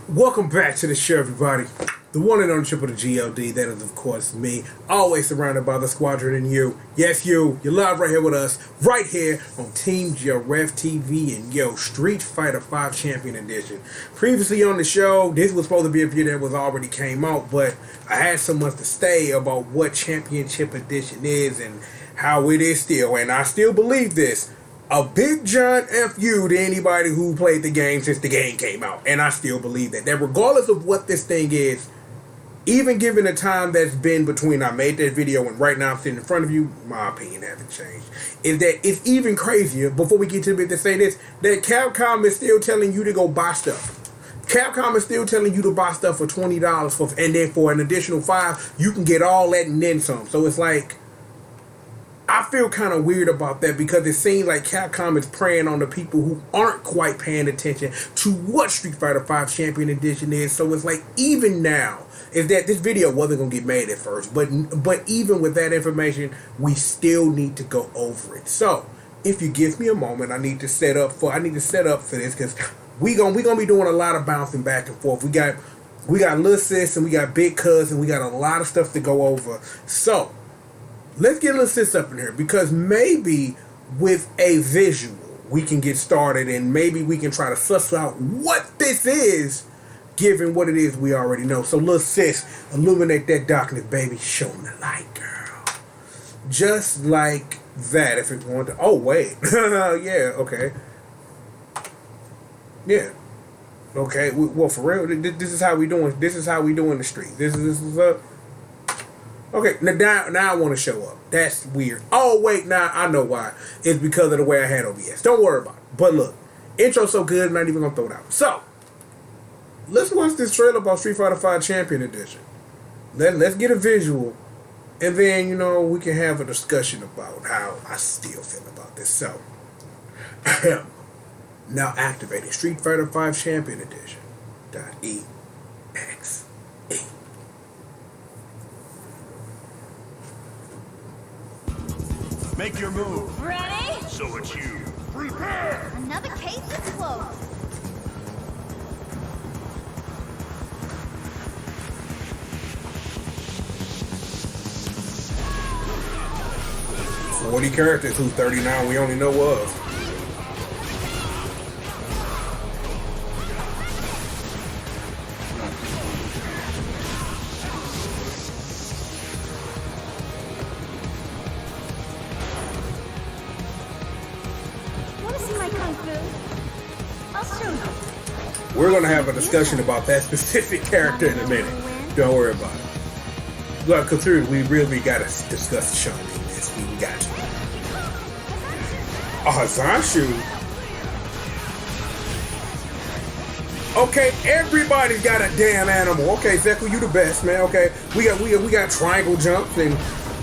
Welcome back to the show, everybody. The one and only triple the G.O.D. That is, of course, me. Always surrounded by the squadron and you. Yes, you. You're live right here with us. Right here on Team Giraffe TV and Street Fighter 5 Champion Edition. Previously on the show, this was supposed to be a video that was already came out, but I had so much to say about what Championship Edition is and how it is still. And I still believe this. A big giant FU to anybody who played the game since the game came out. And I still believe that. That regardless of what this thing is, even given the time that's been between I made that video and right now I'm sitting in front of you, my opinion hasn't changed. Is that it's even crazier, before we get to the bit to say this, that Capcom is still telling you to go buy stuff. Capcom is still telling you to buy stuff for $20 and then for an additional $5, you can get all that and then some. So it's like, I feel kind of weird about that because it seems like Capcom is preying on the people who aren't quite paying attention to what Street Fighter 5 Champion Edition is. So it's like, even now, is that this video wasn't going to get made at first, but even with that information, we still need to go over it. So, if you give me a moment, I need to set up for this because we gonna be doing a lot of bouncing back and forth. We got Lil Sis and we got Big Cuz and we got a lot of stuff to go over. So, let's get Lil Sis up in here because maybe with a visual we can get started and maybe we can try to suss out what this is given what it is we already know. So Lil Sis, illuminate that darkness, baby. Show them the light, girl. Just like that if it wanted to. Oh, wait. Yeah, okay. Yeah. Okay, well, for real, this is how we doing. This is how we doing the street. This is okay, now I want to show up. That's weird. Oh, wait, now I know why. It's because of the way I had OBS. Don't worry about it. But look, intro's so good, I'm not even going to throw it out. So, let's watch this trailer about Street Fighter 5 Champion Edition. Let's get a visual, and then, we can have a discussion about how I still feel about this. So, I am now activating Street Fighter 5 Champion Edition. .exe. Make your move. Ready? So it's you. Prepare! Another case is closed. $40 characters, who 39 we only know of. Want to see my kung fu? I'll show you. We're going to have a discussion about that specific character in a minute. Don't worry about it. Look, consider we really got to discuss Sean in this. We got to. A Hazanshu. Okay, everybody's got a damn animal. Okay, Zeku, you the best, man. Okay, we got triangle jumps, and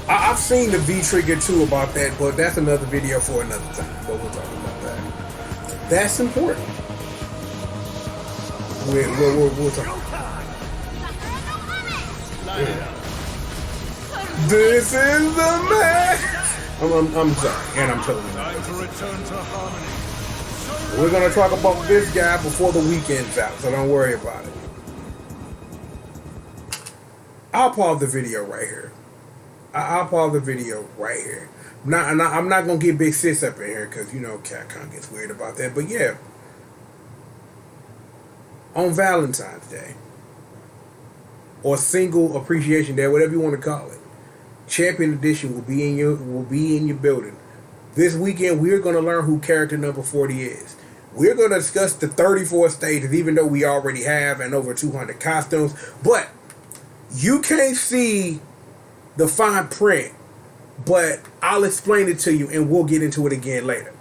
I've seen the V trigger too about that, but that's another video for another time. But we'll talk about that. That's important. We'll talk. This is the man. I'm sorry, and I'm totally Time to return to harmony. We're gonna talk about this guy before the weekend's out, so don't worry about it. I'll pause the video right here. I'll pause the video right here. I'm not gonna get Big Sis up in here because Capcom gets weird about that. But yeah, on Valentine's Day or Single Appreciation Day, whatever you want to call it, Champion Edition will be in your building. This weekend, we're going to learn who character number 40 is. We're going to discuss the 34 stages, even though we already have and over 200 costumes. But you can't see the fine print, but I'll explain it to you, and we'll get into it again later.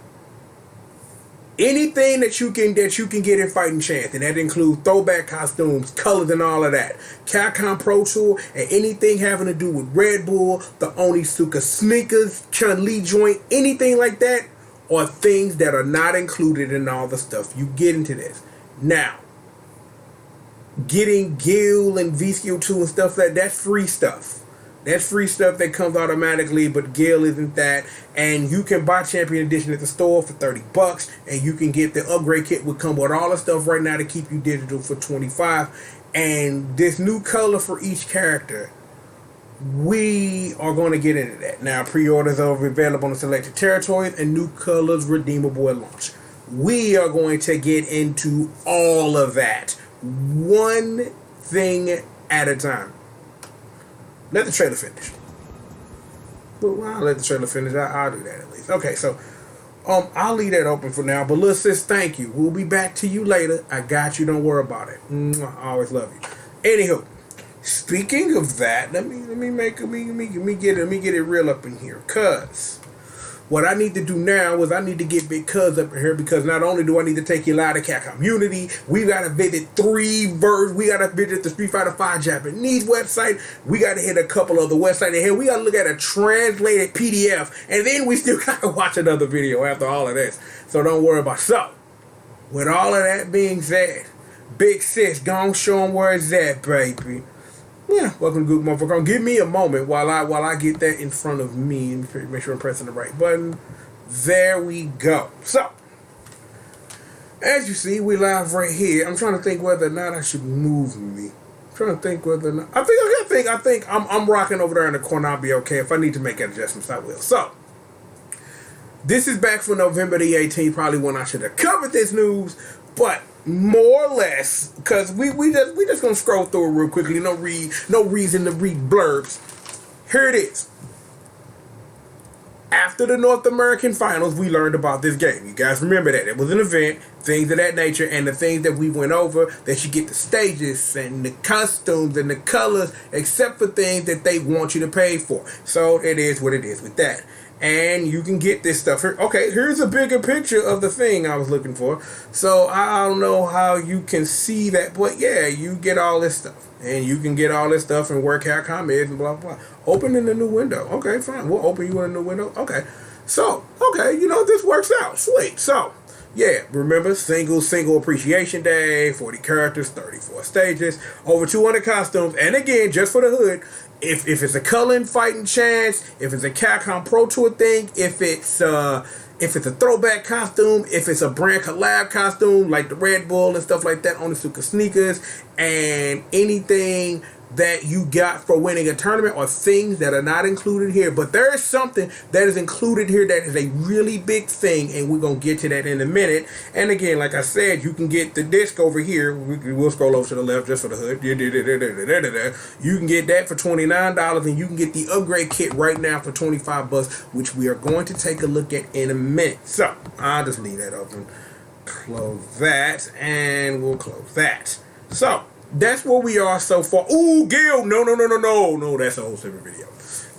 Anything that you can get in Fighting Chance, and that includes throwback costumes, colors, and all of that. Capcom Pro Tour, and anything having to do with Red Bull, the Onitsuka sneakers, Chun-Li joint, anything like that, are things that are not included in all the stuff. You get into this. Now, getting Gil and VCO2 and stuff that's free stuff. That's free stuff that comes automatically, but Gil isn't that. And you can buy Champion Edition at the store for $30, and you can get the upgrade kit would come with all the stuff right now to keep you digital for $25. And this new color for each character, we are going to get into that. Now, pre-orders are available in selected territories, and new colors redeemable at launch. We are going to get into all of that, one thing at a time. Let the trailer finish. Well, I'll let the trailer finish. I'll do that at least. Okay, so I'll leave that open for now. But little sis, thank you. We'll be back to you later. I got you. Don't worry about it. I always love you. Anywho, speaking of that, let me get it real up in here. Cause what I need to do now is I need to get Big Cuz up in here, because not only do I need to take you live to cat community, we gotta visit we gotta visit the Street Fighter V Japanese website, we gotta hit a couple other websites in here, we gotta look at a translated PDF, and then we still gotta watch another video after all of this. So don't worry about it. So, with all of that being said, Big Sis, gon' show them where it's at, baby. Yeah, welcome to Google Motherfucker. Give me a moment while I get that in front of me and make sure I'm pressing the right button. There we go. So, as you see, we live right here. I'm trying to think whether or not I should move me. I'm trying to think whether or not I think I'm rocking over there in the corner. I'll be okay. If I need to make adjustments, I will. So, this is back for November the 18th, probably when I should have covered this news, but more or less, because we just gonna scroll through it real quickly. No reason to read blurbs. Here it is. After the North American finals, we learned about this game. You guys remember that. It was an event, things of that nature, and the things that we went over, that you get the stages and the costumes and the colors, except for things that they want you to pay for. So it is what it is with that. And you can get this stuff here. Okay, here's a bigger picture of the thing I was looking for. So I don't know how you can see that, but yeah, you get all this stuff. And you can get all this stuff and work out comments and blah, blah. Open in a new window. Okay, fine. We'll open you in a new window. Okay. So, okay, this works out. Sweet. So, yeah, remember, single appreciation day, 40 characters, 34 stages, over 200 costumes. And again, just for the hood, if it's a Cullen fighting chance, if it's a Capcom Pro Tour thing, if it's a throwback costume, if it's a brand collab costume like the Red Bull and stuff like that, Onitsuka sneakers, and anything that you got for winning a tournament, or things that are not included here. But there is something that is included here that is a really big thing, and we're going to get to that in a minute. And again, like I said, you can get the disc over here. We'll scroll over to the left just for the hood. You can get that for $29, and you can get the upgrade kit right now for $25, which we are going to take a look at in a minute. So, I'll just leave that open. Close that, and we'll close that. So, that's where we are so far. Ooh, Gil! No, that's a whole separate video.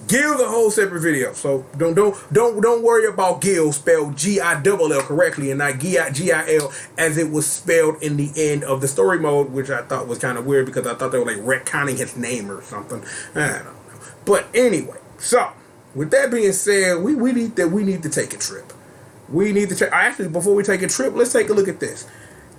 Gil's a whole separate video. So don't worry about Gil spelled G-I-double-L correctly and not G-I-L as it was spelled in the end of the story mode, which I thought was kind of weird because I thought they were like retconning his name or something. I don't know. But anyway, so with that being said, we need to take a trip. We need to actually, before we take a trip, let's take a look at this.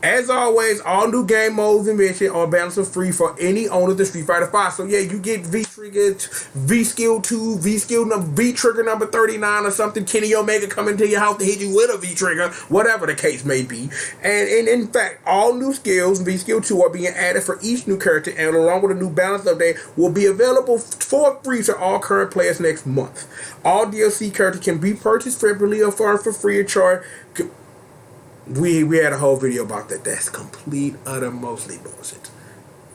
As always, all new game modes and missions are balanced for free for any owner of the Street Fighter V. So yeah, you get V-Trigger, V-Skill 2, V-Trigger number 39 or something. Kenny Omega coming to your house to hit you with a V-Trigger, whatever the case may be. And in fact, all new skills, V-Skill 2, are being added for each new character, and along with a new balance update, will be available for free to all current players next month. All DLC characters can be purchased separately or for free of charge. We had a whole video about that. That's complete, utter, mostly bullshit.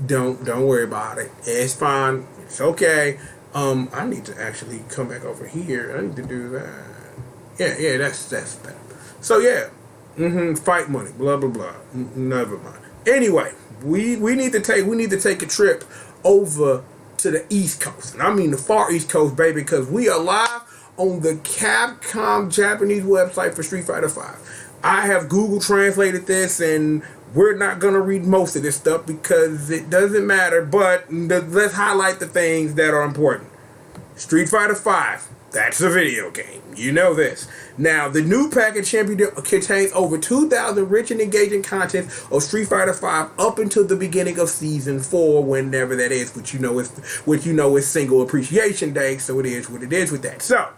Don't worry about it. It's fine. It's okay. I need to actually come back over here. I need to do that. Yeah, that's better. So yeah, fight money, blah blah blah. Never mind. Anyway, we need to take a trip over to the East Coast, and I mean the far East Coast, baby, because we are live on the Capcom Japanese website for Street Fighter V. I have Google translated this, and we're not going to read most of this stuff because it doesn't matter, but let's highlight the things that are important. Street Fighter V, That's a video game. You know this. Now, the new package champion contains over 2,000 rich and engaging content of Street Fighter V up until the beginning of Season 4, whenever that is, which you know is Single Appreciation Day, so it is what it is with that. So,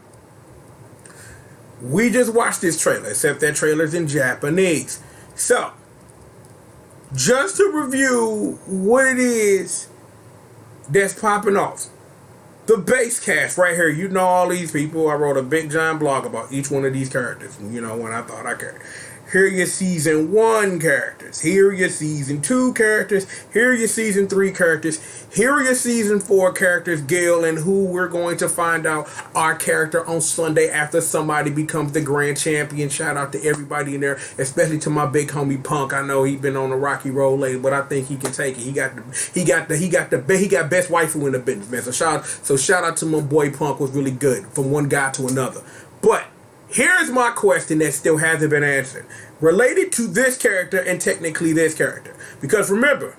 we just watched this trailer, except that trailer's in Japanese. So, just to review what it is that's popping off. The base cast right here, you know all these people. I wrote a big giant blog about each one of these characters, you know, when I thought I could. Here are your Season 1 characters. Here are your Season 2 characters. Here are your Season 3 characters. Here are your Season 4 characters, Gil, and who we're going to find out our character on Sunday after somebody becomes the grand champion. Shout out to everybody in there, especially to my big homie Punk. I know he's been on a rocky road lately, but I think he can take it. He got best waifu in the business, man. So shout out to my boy Punk, was really good from one guy to another. But here's my question that still hasn't been answered, related to this character and technically this character. Because remember,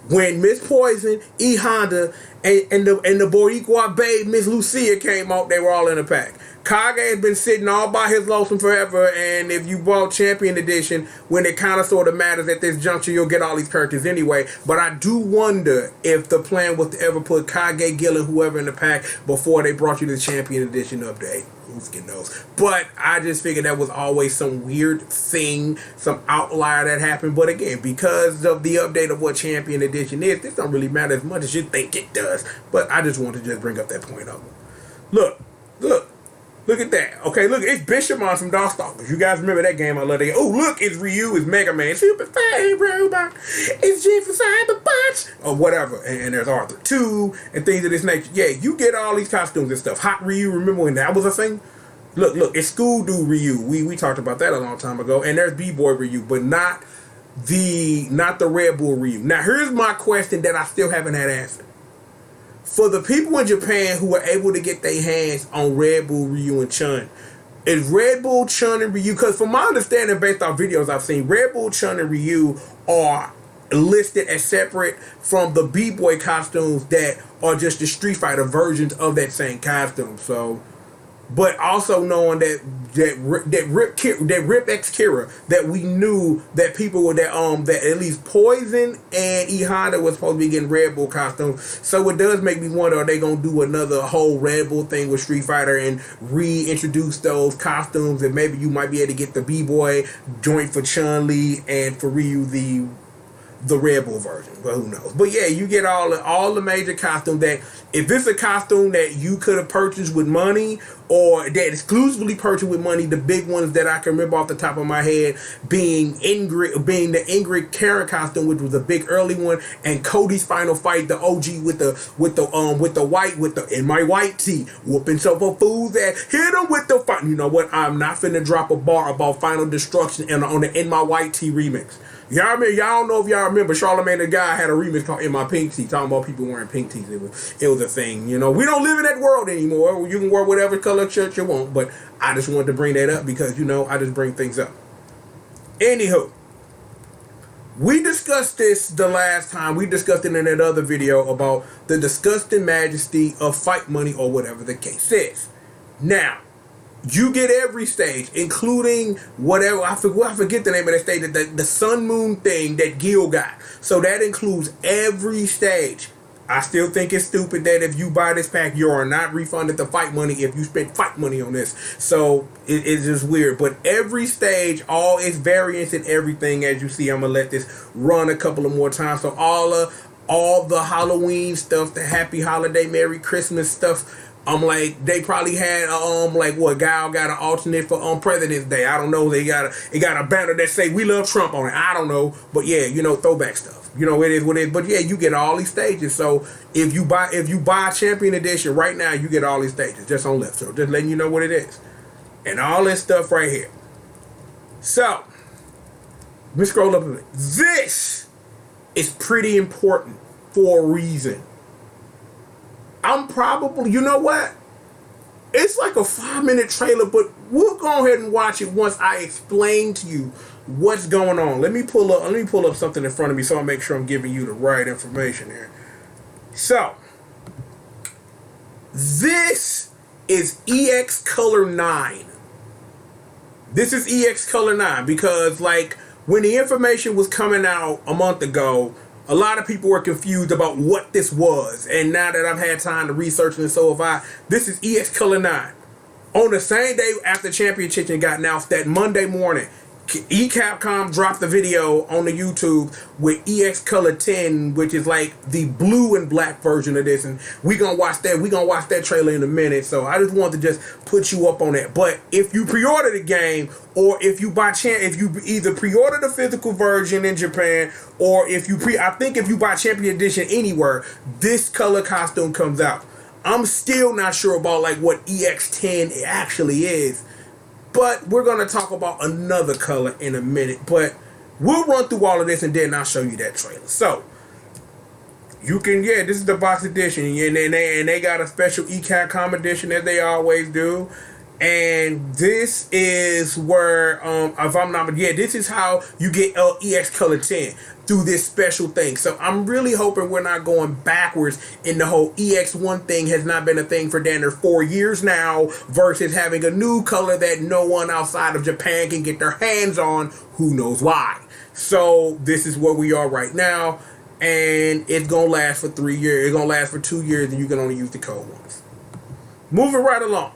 when Miss Poison, E Honda, and the Boricua babe, Miss Lucia came out, they were all in a pack. Kage has been sitting all by his lonesome forever, and if you bought Champion Edition, when it kind of sort of matters at this juncture, you'll get all these characters anyway. But I do wonder if the plan was to ever put Kage, Gil, and whoever in the pack before they brought you the Champion Edition update. Who's getting those? But I just figured that was always some weird thing, some outlier that happened. But again, because of the update of what Champion Edition is, this don't really matter as much as you think it does. But I just wanted to just bring up that point of it. Look at that. Okay, look, it's Bishamon from Darkstalkers. You guys remember that game? I love that game. Oh, look, it's Ryu, it's Mega Man, Super Fine Robot, it's Jim for Cyber Punch, or whatever. And there's Arthur 2 and things of this nature. Yeah, you get all these costumes and stuff. Hot Ryu, remember when that was a thing? Look, it's School Dude Ryu. We talked about that a long time ago. And there's B-Boy Ryu, but not the Red Bull Ryu. Now, here's my question that I still haven't had answered. For the people in Japan who are able to get their hands on Red Bull, Ryu, and Chun, is Red Bull, Chun, and Ryu, because from my understanding based on videos I've seen, Red Bull, Chun, and Ryu are listed as separate from the B-Boy costumes that are just the Street Fighter versions of that same costume. So, but also knowing that Rip X Kira, that we knew that people were that at least Poison and E Honda was supposed to be getting Red Bull costumes. So it does make me wonder, are they gonna do another whole Red Bull thing with Street Fighter and reintroduce those costumes, and maybe you might be able to get the B-Boy joint for Chun-Li and for Ryu the Red Bull version, but who knows? But yeah, you get all the major costumes that, if it's a costume that you could have purchased with money, or that exclusively purchased with money, the big ones that I can remember off the top of my head being the Ingrid Karen costume, which was a big early one, and Cody's final fight, the OG in my white tee, whooping some of fools ass, hit him with the fight. You know what? I'm not finna drop a bar about Final Destruction on the In My White Tee remix. Y'all don't know if y'all remember, Charlamagne the Guy had a remix called In My Pink Tee, talking about people wearing pink tees. It was a thing, you know. We don't live in that world anymore. You can wear whatever color shirt you want, but I just wanted to bring that up because, you know, I just bring things up. Anywho, we discussed this the last time. We discussed it in that other video about the disgusting majesty of fight money, or whatever the case is. Now, you get every stage, including whatever, I forget the name of that stage, the Sun Moon thing that Gil got. So that includes every stage. I still think it's stupid that if you buy this pack, you are not refunded the fight money if you spent fight money on this. So it's just weird. But every stage, all its variants and everything, as you see, I'm going to let this run a couple of more times. So all the Halloween stuff, the Happy Holiday, Merry Christmas stuff, like they probably had Gal got an alternate for President's Day. I don't know. It got a banner that say "We Love Trump" on it. I don't know, but yeah, you know, throwback stuff. You know, it is what it is. But yeah, you get all these stages. So if you buy Champion Edition right now, you get all these stages just on left. So just letting you know what it is, and all this stuff right here. So let me scroll up a bit. This is pretty important for a reason. I'm probably, you know what? It's like a 5-minute trailer, but we'll go ahead and watch it once I explain to you what's going on. Let me pull up something in front of me so I make sure I'm giving you the right information here. So, this is EX Color 9. This is EX Color 9 because, like, when the information was coming out a month ago, a lot of people were confused about what this was. And now that I've had time to research, and so have I, this is EX Color 9. On the same day after Championship got announced, that Monday morning, Capcom dropped the video on the YouTube with EX Color 10, which is like the blue and black version of this, and we gonna watch that trailer in a minute. So I just wanted to just put you up on that. But if you pre-order the game, or if you if you either pre-order the physical version in Japan, or if you I think if you buy Champion Edition anywhere, this color costume comes out. I'm still not sure about like what EX10 actually is. But we're going to talk about another color in a minute. But we'll run through all of this and then I'll show you that trailer. So, you can, this is the box edition. And they got a special Capcom edition as they always do. And this is where, if I'm not, this is how you get EX Color 10 through this special thing. So I'm really hoping we're not going backwards in the whole EX1 thing has not been a thing for damn near 4 years now, versus having a new color that no one outside of Japan can get their hands on. Who knows why? So this is where we are right now, and it's gonna last for 3 years. It's gonna last for 2 years, and you can only use the code once. Moving right along.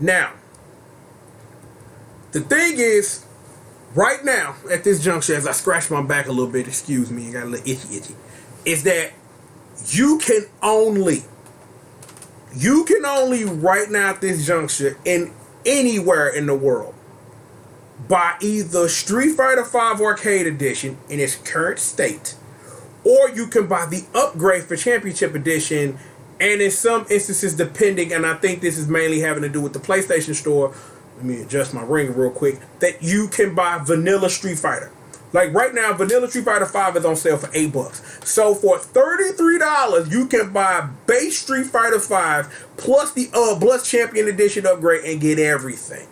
Now, the thing is, right now, at this juncture, as I scratch my back a little bit, excuse me, I got a little itchy, is that you can only right now at this juncture, in anywhere in the world, buy either Street Fighter V Arcade Edition in its current state, or you can buy the upgrade for Championship Edition. And in some instances, depending, and I think this is mainly having to do with the PlayStation Store, let me adjust my ringer real quick, that you can buy Vanilla Street Fighter. Like right now, Vanilla Street Fighter 5 is on sale for $8. So for $33, you can buy base Street Fighter 5 plus the plus Champion Edition upgrade and get everything.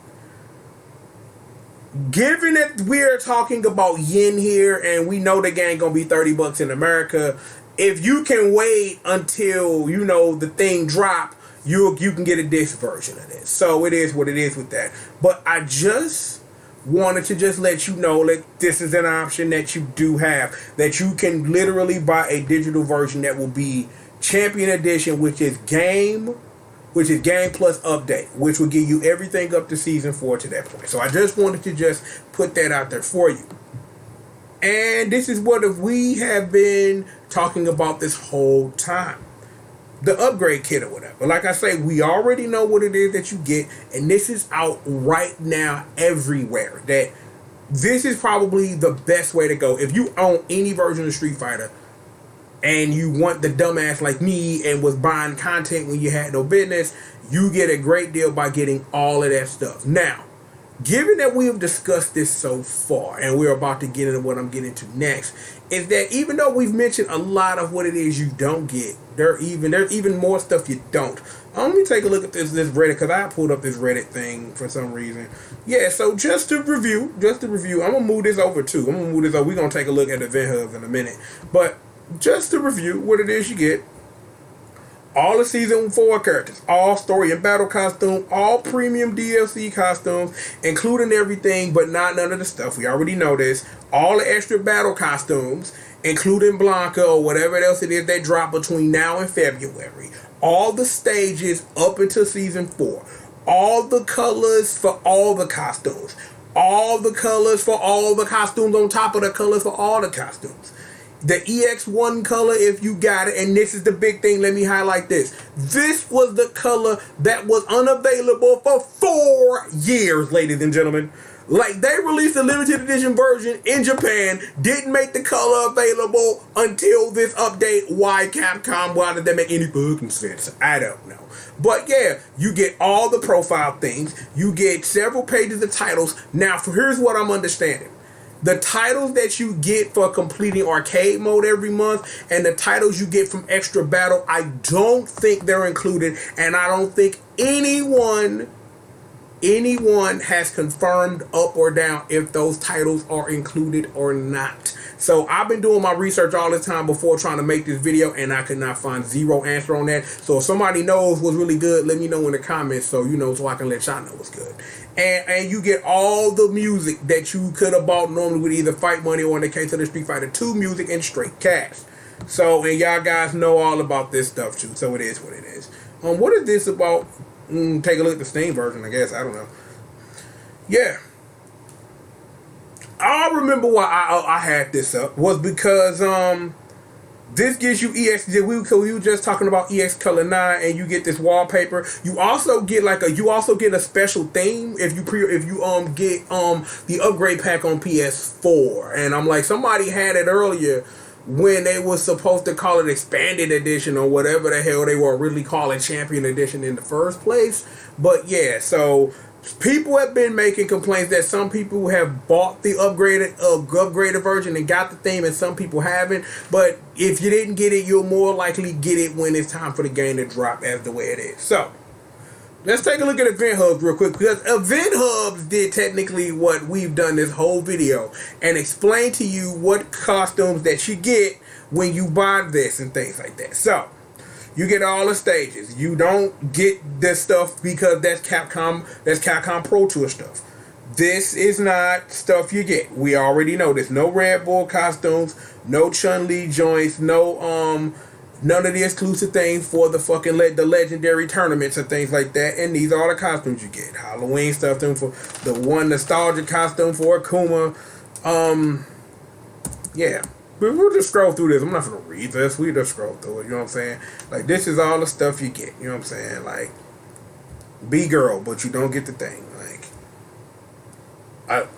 Given that we're talking about yen here, and we know the game gonna be $30 in America, if you can wait until, the thing drop, you can get a disc version of this. So it is what it is with that. But I just wanted to just let you know that this is an option that you do have. That you can literally buy a digital version that will be Champion Edition, which is game plus update, which will give you everything up to Season 4 to that point. So I just wanted to just put that out there for you. And this is what we have been talking about this whole time. The upgrade kit or whatever. Like I say, we already know what it is that you get. And this is out right now everywhere. That this is probably the best way to go. If you own any version of Street Fighter and you want the dumbass like me and was buying content when you had no business, you get a great deal by getting all of that stuff. Now, given that we have discussed this so far, and we're about to get into what I'm getting to next, is that even though we've mentioned a lot of what it is you don't get, there's even more stuff you don't. Let me take a look at this Reddit, because I pulled up this Reddit thing for some reason. Yeah, so just to review, I'm going to move this over too. We're going to take a look at Event Hub in a minute. But just to review what it is you get: all the Season 4 characters, all story and battle costume, all premium DLC costumes, including everything but not none of the stuff. We already know this. All the extra battle costumes, including Blanca or whatever else it is they drop between now and February. All the stages up until Season 4. All the colors for all the costumes. All the colors for all the costumes on top of the colors for all the costumes. The EX1 color, if you got it, and this is the big thing, let me highlight this. This was the color that was unavailable for 4 years, ladies and gentlemen. Like, they released a limited edition version in Japan, didn't make the color available until this update. Why, Capcom? Why did that make any fucking sense? I don't know. But yeah, you get all the profile things. You get several pages of titles. Now, here's what I'm understanding. The titles that you get for completing arcade mode every month and the titles you get from extra battle, I don't think they're included, and I don't think anyone anyone has confirmed up or down if those titles are included or not. So I've been doing my research all the time before trying to make this video, and I could not find zero answer on that. So if somebody knows what's really good, let me know in the comments, so so I can let y'all know what's good. And you get all the music that you could have bought normally with either Fight Money or, in the case of the Street Fighter 2, music and straight cash. So, and y'all guys know all about this stuff too. So it is what it is. What is this about? Take a look at the Steam version, I guess. I don't know. Yeah. I remember why I had this up was because this gives you EX. We were just talking about EX Color 9, and you get this wallpaper. You also get a special theme if you get the upgrade pack on PS4. And I'm like, somebody had it earlier when they was supposed to call it Expanded Edition or whatever the hell they were really calling Champion Edition in the first place. But yeah, so people have been making complaints that some people have bought the upgraded version and got the theme, and some people haven't. But if you didn't get it, you'll more likely get it when it's time for the game to drop, as the way it is. So let's take a look at Event Hubs real quick, because Event Hubs did technically what we've done this whole video and explain to you what costumes that you get when you buy this and things like that. So you get all the stages. You don't get this stuff because that's Capcom Pro Tour stuff. This is not stuff you get. We already know this. No Red Bull costumes, no Chun-Li joints, no none of the exclusive things for the the legendary tournaments and things like that. And these are all the costumes you get. Halloween stuff, for the one nostalgic costume for Akuma. Yeah. But we'll just scroll through this. I'm not going to read this. We just scroll through it. You know what I'm saying? Like, this is all the stuff you get. You know what I'm saying? Like, B-Girl, but you don't get the thing. Like,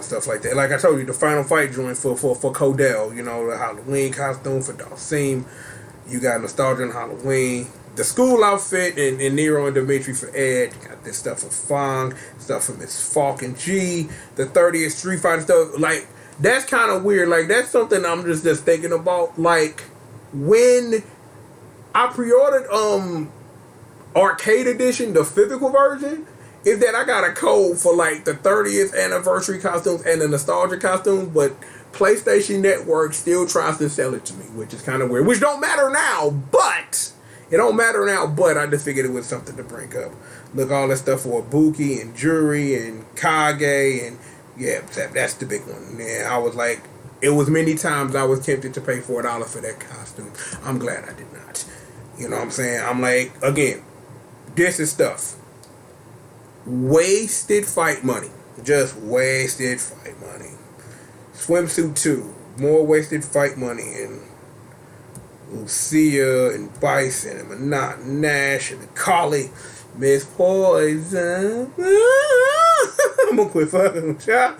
stuff like that. Like I told you, the Final Fight joint for Codell. The Halloween costume for Dalsim. You got Nostalgia and Halloween. The school outfit and Nero and Dimitri for Ed. You got this stuff for Fong. Stuff for Miss Falk and G. The 30th Street Fighter stuff. Like, that's kind of weird. Like, that's something I'm just thinking about. Like, when I pre-ordered Arcade Edition, the physical version, is that I got a code for, like, the 30th anniversary costumes and the nostalgia costumes, but PlayStation Network still tries to sell it to me, which is kind of weird. Which don't matter now, but it don't matter now, but I just figured it was something to bring up. Look, all that stuff for Ibuki and Juri and Kage, and yeah, that's the big one. Yeah, I was like, it was many times I was tempted to pay $4 for that costume. I'm glad I did not. You know what I'm saying? I'm like, again, this is stuff. Wasted fight money. Just wasted fight money. Swimsuit 2. More wasted fight money. And Lucia and Bison and Monot Nash and Collie. Miss Poison. I'm gonna quit fucking with y'all.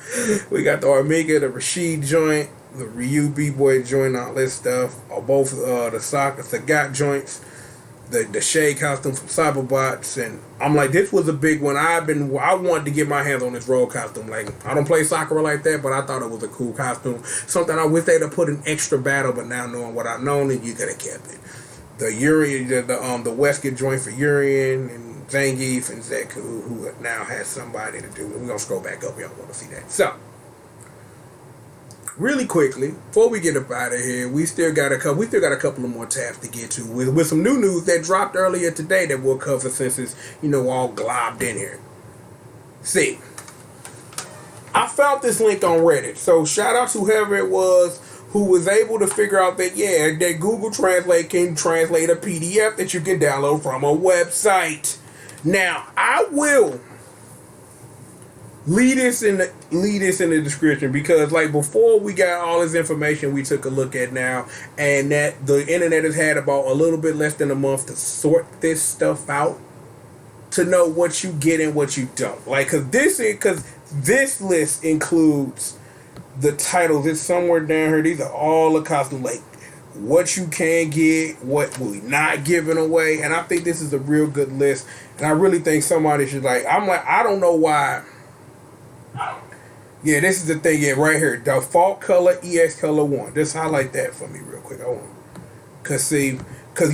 We got the Armika, the Rashid joint, the Ryu B-Boy joint, all this stuff. Both the Sagat joints. The Shade costume from Cyberbots, and I'm like, this was a big one. I wanted to get my hands on this Rogue costume. Like, I don't play Sakura like that, but I thought it was a cool costume. Something I wish they'd have put an extra battle, but now knowing what I've known, you could have kept it. The Urian, the Westgate joint for Urian and Zangief and Zeku, who now has somebody to do it. We're gonna scroll back up. Y'all want to see that? So, really quickly, before we get up out of here, we still got a couple of more tabs to get to with some new news that dropped earlier today that we'll cover since it's all globbed in here. See, I found this link on Reddit, so shout out to whoever it was who was able to figure out that that Google Translate can translate a PDF that you can download from a website. Now, I will leave this in the description, because like before we got all this information we took a look at now, and that the internet has had about a little bit less than a month to sort this stuff out, to know what you get and what you don't. Like, cause this list includes the titles. It's somewhere down here. These are all the costumes, like what you can get, what we're not giving away, and I think this is a real good list. And I really think somebody should I don't know why. Yeah, this is the thing. Yeah, right here. Default color, EX color 1. Just highlight that for me real quick. Cause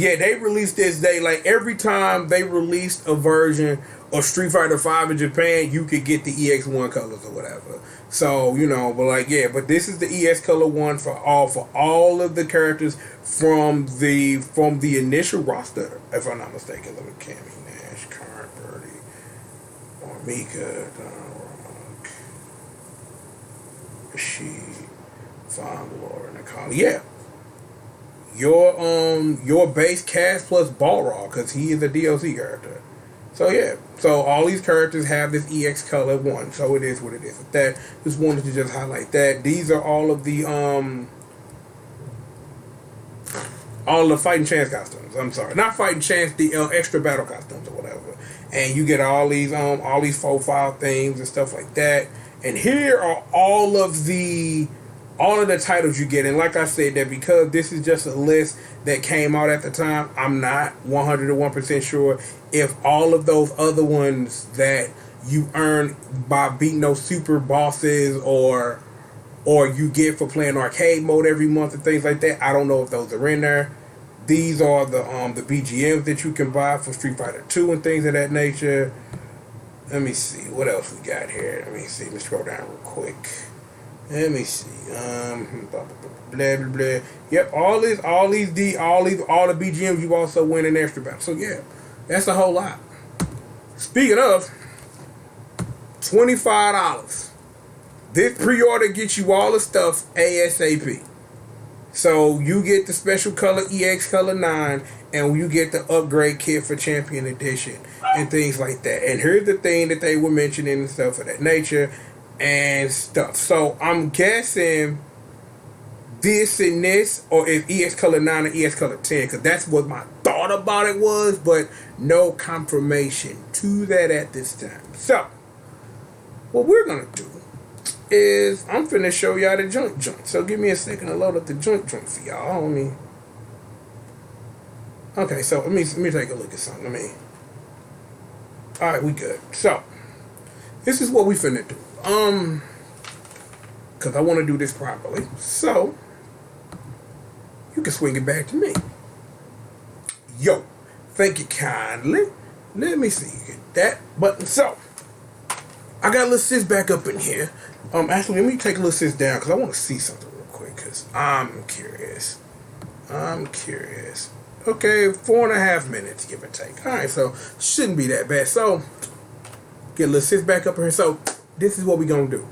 yeah, they released this day. Like every time they released a version of Street Fighter V in Japan, you could get the EX1 colors or whatever. So, you know, but like yeah, but this is the EX color one for all of the characters from the initial roster, if I'm not mistaken. Look at Cammy, Nash, Karn, Birdie, Mika, Rock, Rashid, Von Laura, Nicole. Yeah. Your base cast plus Balrog, because he is a DLC character. So yeah, so all these characters have this EX color one, so it is what it is. With that, just wanted to just highlight that. These are all of the fighting chance costumes. I'm sorry, not fighting chance, the extra battle costumes or whatever. And you get all these profile things and stuff like that. And here are all of the titles you get. And like I said, that because this is just a list that came out at the time, I'm not 101% sure if all of those other ones that you earn by beating those super bosses or you get for playing arcade mode every month and things like that, I don't know if those are in there. These are the BGMs that you can buy for Street Fighter 2 and things of that nature. Let me see what else we got here. Let me see. Let's scroll down real quick. Let me see. Blah blah blah. Yep, all the BGMs you also win in extra battle. So yeah, that's a whole lot. Speaking of, $25. This pre-order gets you all the stuff ASAP. So you get the special color EX color 9, and you get the upgrade kit for Champion Edition and things like that. And here's the thing that they were mentioning and stuff of that nature and stuff. So I'm guessing this and this, or is EX color 9 and EX color 10, because that's what my thought about it was, but no confirmation to that at this time. So what we're gonna do is I'm finna show y'all the joint. So give me a second to load up the joint for y'all. Okay, so let me take a look at something. Alright, we good. So this is what we finna do. Because I want to do this properly. So, you can swing it back to me. Yo, thank you kindly. Let me see. Get that button. So, I got little sis back up in here. Actually, let me take a little sis down because I want to see something real quick because I'm curious. Okay, 4.5 minutes, give or take. Alright, so, shouldn't be that bad. So, get little sis back up in here. So, this is what we gonna do.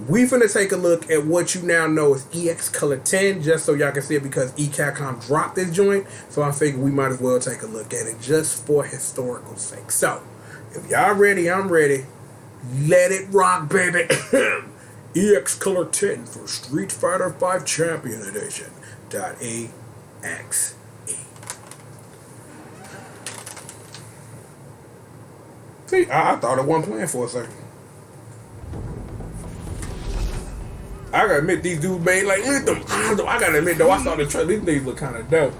We finna take a look at what you now know is EX Color 10, just so y'all can see it because Capcom dropped this joint. So I figured we might as well take a look at it just for historical sake. So, if y'all ready, I'm ready. Let it rock, baby. EX Color 10 for Street Fighter V Champion Edition. .exe. See, I thought it wasn't playing for a second. I gotta admit, these dudes made like, look at them. I gotta admit though, I saw the trailer. These things look kind of dope.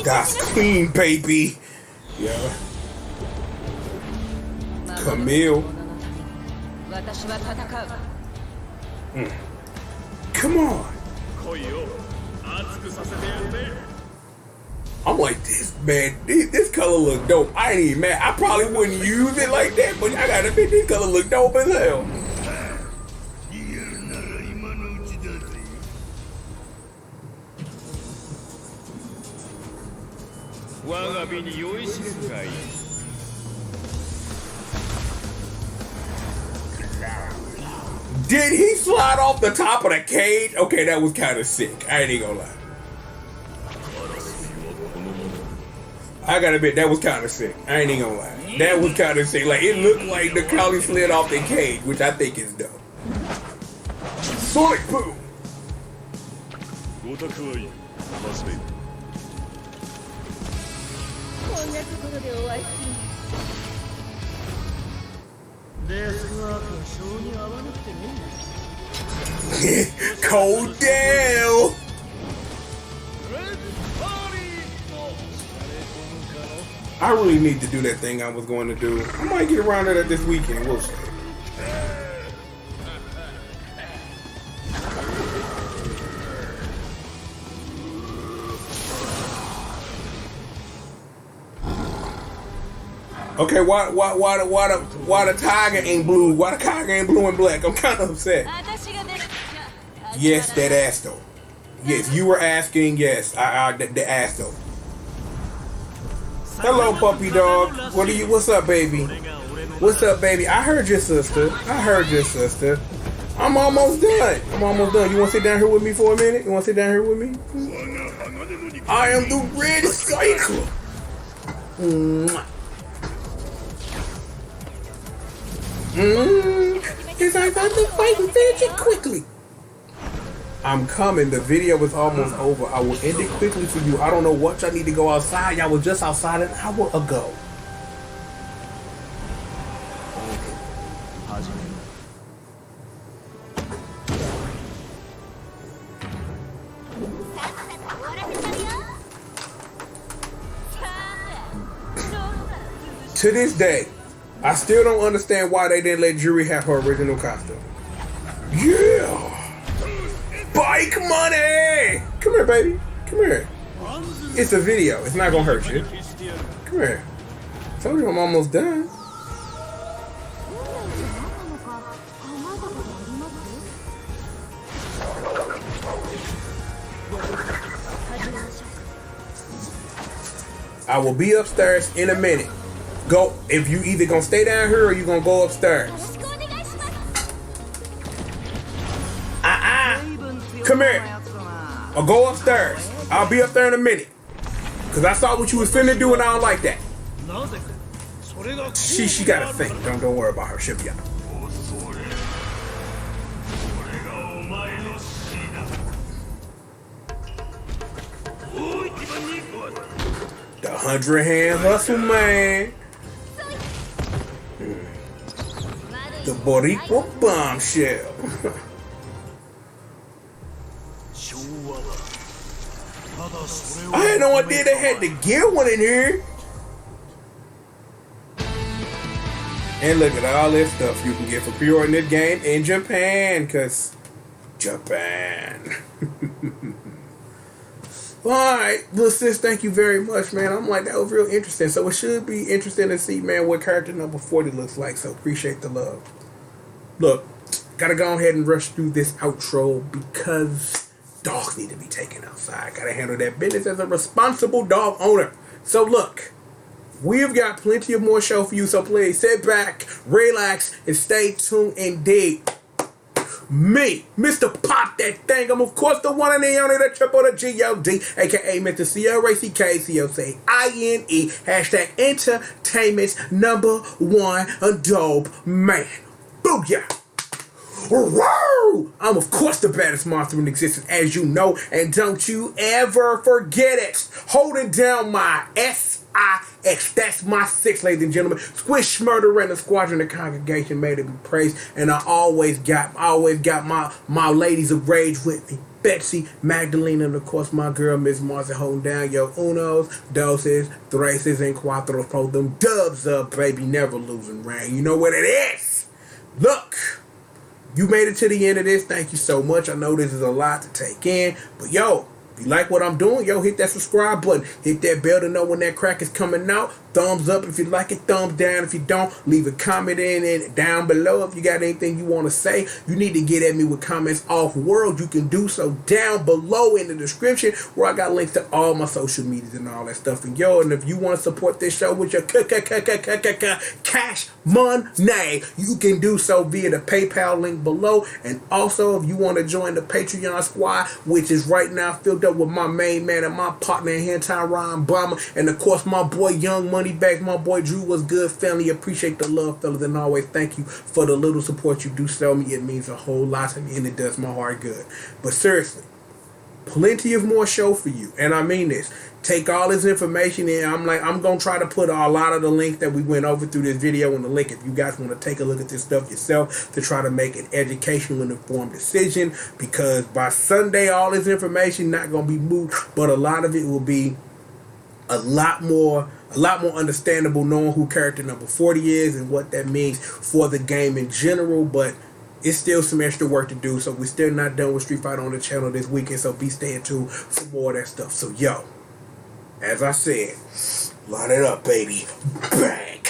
That's clean, baby. Yeah. Camille. Come on. I'm like, this man, this color look dope. I ain't even mad. I probably wouldn't use it like that, but I gotta admit, this color look dope as hell. Did he slide off the top of the cage? Okay, that was kind of sick. I ain't even gonna lie. I gotta admit, that was kind of sick. I ain't even gonna lie. That was kind of sick. Like, it looked like the collie slid off the cage, which I think is dope. Sonic Boom! Cold down! I really need to do that thing I was going to do. I might get around to that this weekend. We'll see. Okay, why the tiger ain't blue? Why the tiger ain't blue and black? I'm kind of upset. Yes, that ass though. Yes, you were asking. Yes, the ass though. Hello, puppy dog. What's up, baby? What's up, baby? I heard your sister. I'm almost done. You want to sit down here with me for a minute? I am the red cycle. It's like I'm fighting very quickly. I'm coming. The video is almost over. I will end it quickly for you. I don't know what y'all need to go outside. Y'all was just outside an hour ago. To this day, I still don't understand why they didn't let Yuri have her original costume. Yeah! Bike money! Come here, baby. Come here. It's a video. It's not gonna hurt you. Come here. I told you I'm almost done. I will be upstairs in a minute. Go. If you either gonna stay down here or you gonna go upstairs. Come here. Or go upstairs. I'll be up there in a minute. Cause I saw what you was finna do and I don't like that. She got a thing. Don't worry about her. She'll be out. The 100-hand hustle, man. The Boricua bombshell. I had no idea they had the gear one in here. And look at all this stuff you can get for pre-order in this game in Japan, cause Japan. Alright, well sis, thank you very much, man. I'm like, that was real interesting. So it should be interesting to see, man, what character number 40 looks like. So appreciate the love. Look, gotta go ahead and rush through this outro because dogs need to be taken outside. Gotta handle that business as a responsible dog owner. So look, we've got plenty of more show for you. So please sit back, relax, and stay tuned indeed. Me, Mr. Pop That Thing. I'm of course the one and the only, the triple, the G.O.D, aka Mr. C-O-R-A-C-K-C-O-C-I-N-E, hashtag entertainment's #1 dope man. Booyah! Woo! I'm of course the baddest monster in existence, as you know, and don't you ever forget it. Holding down my S-I-X, that's my 6, ladies and gentlemen. Squish Murder and the Squadron, the congregation made it be praised, and I always got my ladies of rage with me. Betsy, Magdalena, and of course my girl Miss Marcy, holding down your unos, doses, thraces, and cuatros. Pro them dubs up, baby, never losing rain. You know what it is. Look, you made it to the end of this. Thank you so much. I know this is a lot to take in, but yo, if you like what I'm doing, yo, hit that subscribe button. Hit that bell to know when that crack is coming out. Thumbs up if you like it. Thumbs down if you don't. Leave a comment in and down below if you got anything you want to say. You need to get at me with comments off world. You can do so down below in the description where I got links to all my social medias and all that stuff. And yo, and if you want to support this show with your cash money, you can do so via the PayPal link below. And also, if you want to join the Patreon squad, which is right now filled up with my main man and my partner in Hentai Ryan Bomber, and of course my boy Young Money Back, my boy Drew. Was good, family? Appreciate the love, fellas, and always thank you for the little support you do show me. It means a whole lot to me and it does my heart good. But seriously, plenty of more show for you, and I mean this. Take all this information in. I'm gonna try to put a lot of the links that we went over through this video in the link if you guys want to take a look at this stuff yourself to try to make an educational and informed decision, because by Sunday all this information not gonna be moved, but a lot of it will be a lot more a lot more understandable knowing who character number 40 is and what that means for the game in general, but it's still some extra work to do, so we're still not done with Street Fighter on the channel this weekend, so be staying tuned for more of that stuff. So, yo, as I said, line it up, baby. Bang!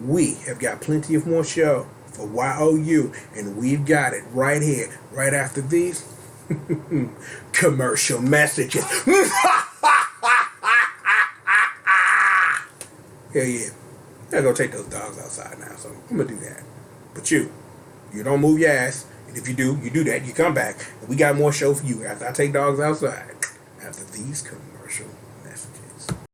We have got plenty of more show for YOU, and we've got it right here, right after these commercial messages. Hell yeah. I gotta go take those dogs outside now, so I'm gonna do that. But you don't move your ass, and if you do that, you come back, and we got more show for you after I take dogs outside, after these commercial